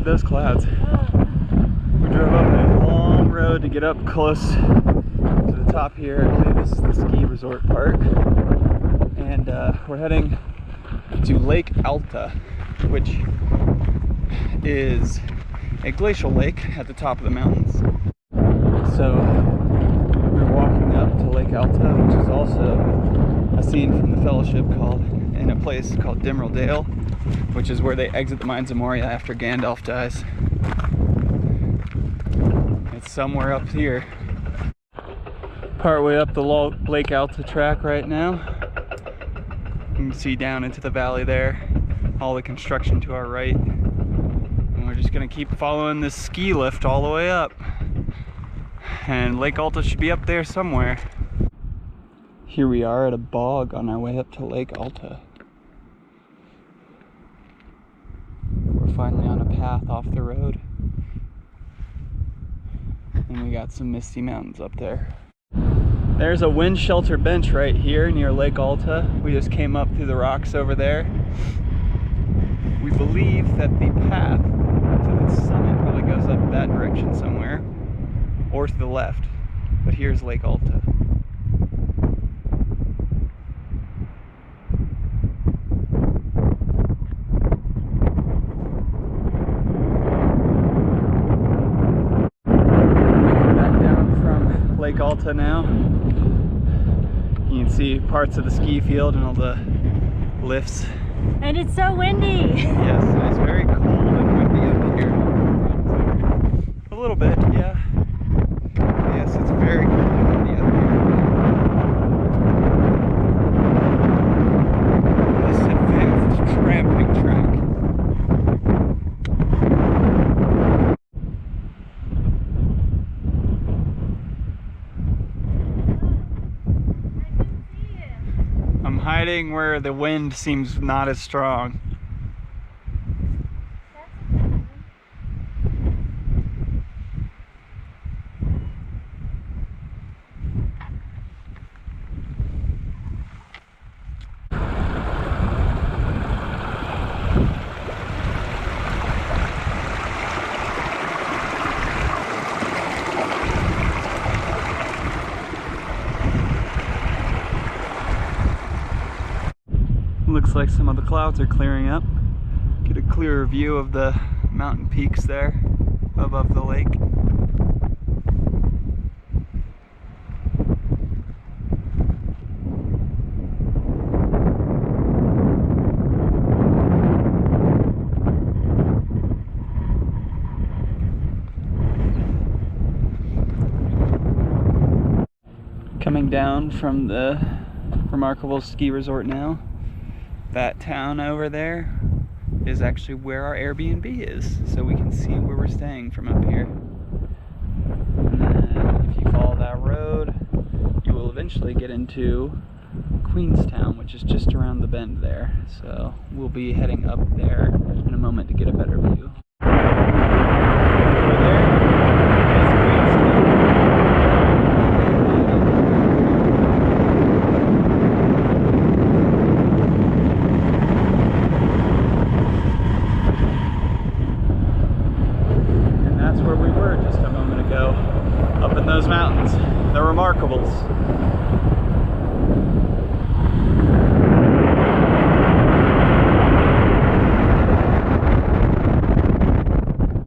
at those clouds. We drove up a long road to get up close to the top here. I believe this is the ski resort park. And we're heading to Lake Alta, which is a glacial lake at the top of the mountains. So we're walking up to Lake Alta, which is also a scene from the Fellowship in a place called Dimrill Dale, which is where they exit the Mines of Moria after Gandalf dies. It's somewhere up here. Partway up the Lake Alta track right now. You can see down into the valley there, all the construction to our right. And we're just gonna keep following this ski lift all the way up. And Lake Alta should be up there somewhere. Here we are at a bog on our way up to Lake Alta. We're finally on a path off the road. And we got some misty mountains up there. There's a wind shelter bench right here near Lake Alta. We just came up through the rocks over there. We believe that the path to the summit probably goes up that direction somewhere, or to the left. But here's Lake Alta. Lake Alta now. You can see parts of the ski field and all the lifts. And it's so windy. Yes, it's very cold and windy up here. A little bit, yeah. Yes, it's very cold and windy up here. This advanced tramping track. I'm hiding where the wind seems not as strong. Looks like some of the clouds are clearing up. Get a clearer view of the mountain peaks there above the lake. Coming down from the remarkable ski resort now. That town over there is actually where our Airbnb is, so we can see where we're staying from up here. And then if you follow that road, you will eventually get into Queenstown, which is just around the bend there. So we'll be heading up there in a moment to get a better view. Over there is Queenstown. Where we were just a moment ago, up in those mountains, the Remarkables.